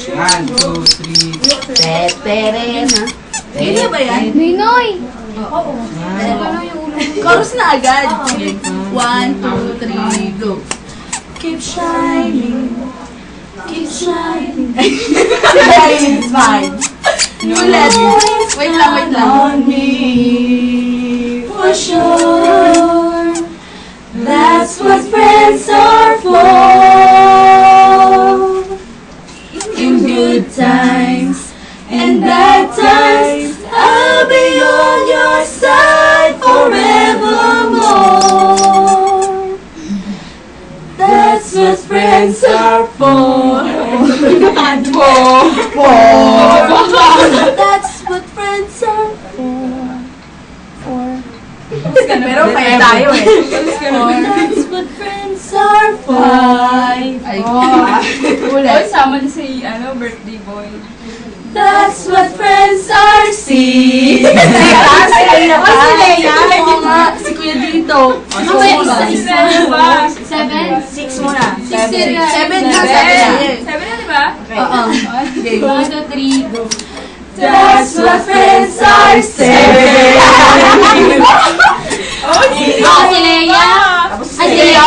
1, 2, 3. Tetere na. Kaya ba yan? Ninoy! Chorus na agad. 1, 2, 3, go. Keep shining. Keep shining. It's fine. Ulit. Wait lang. On me, for sure. That's what friends are for. In good times and bad times, I'll be on your side forevermore. That's what friends are for. That's what friends are for. Pero kaya tayo eh. That's what friends are for. Ulit. Sama niya si, birthday boy. That's what friends are. Si Leia. Oo nga. Si Kuya dito. Isa ba? 7? 6 muna. 7 7 na. 7 na, di ba? Oo. 1, 2, 3, go. That's what friends are. 7. Si Leia. Ay, si Leia.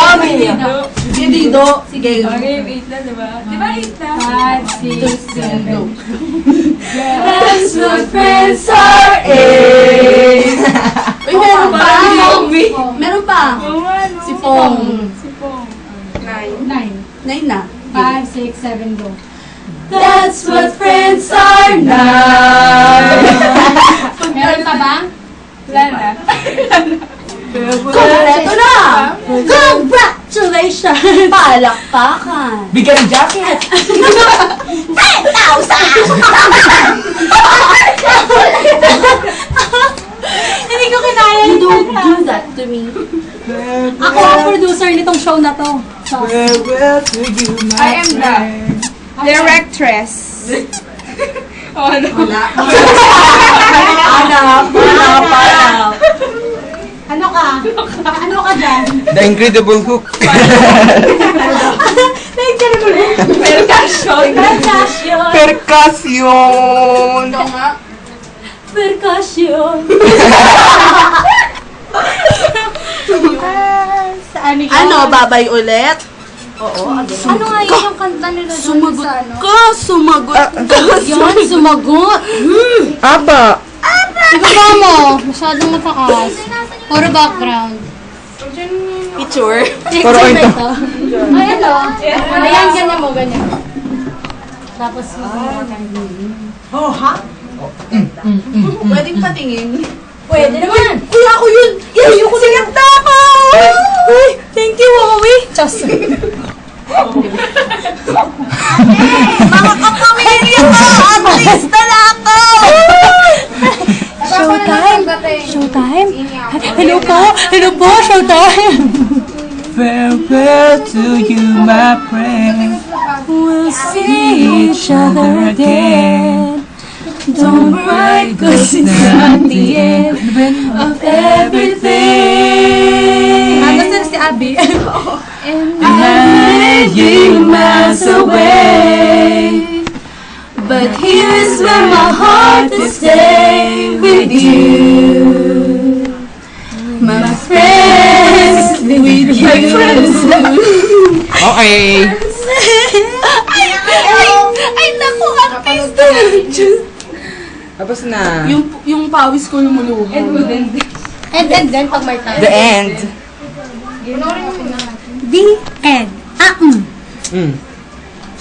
Si Dido. Sige. Okay, 8 na, di ba? Di ba 8 na? 5, 6, 7, go. That's what friends are. 8. Uy, meron pa. Meron pa. Si Pong. 9 na. 5, 6, 7, go. That's what friends are now. Meron pa ba? Wala na. Kompleto na! Congratulations! Palakpakan! Bigyan ng jacket! 10,000! Hindi ko kinaya yung don't do that to me. Ako ang producer nitong show na to. Farewell to you, my I am the directress. Hanap. Ano ka? Ano ka dyan? The Incredible Hook. Percussion. Percussion! Ito nga. Percussion. Ano, babay ulit? Oo. Ano nga yung kanta nila doon Sumagot sa ano? ka! Sumagot ka! Yan, sumagot. Apa! Ibaba mo. Masyadong matakas. Puro background. Picture. Puro ito. Ayan o. Ayan, ganyan mo, ganyan. Tapos Oh, ha? Pwedeng patingin. pwede naman. Uy, ako yun! Ayoko na yung ako! Uy, thank you, Wawi! Just. Mga kapamilya ko! Artista na ako! Showtime. Showtime? Hello po! Hello po! Showtime! Farewell to you, my friend. We'll see each other again. Don't worry, cause it's not the end of everything. Nasaan si Abby? I'm million miles away. But here's where my heart will stay with you. My friends, with you. Okay. Ay, naku, artista! Tapos na. Yung pawis ko lumulubo. And then, pag may time. The end. The end. Mm.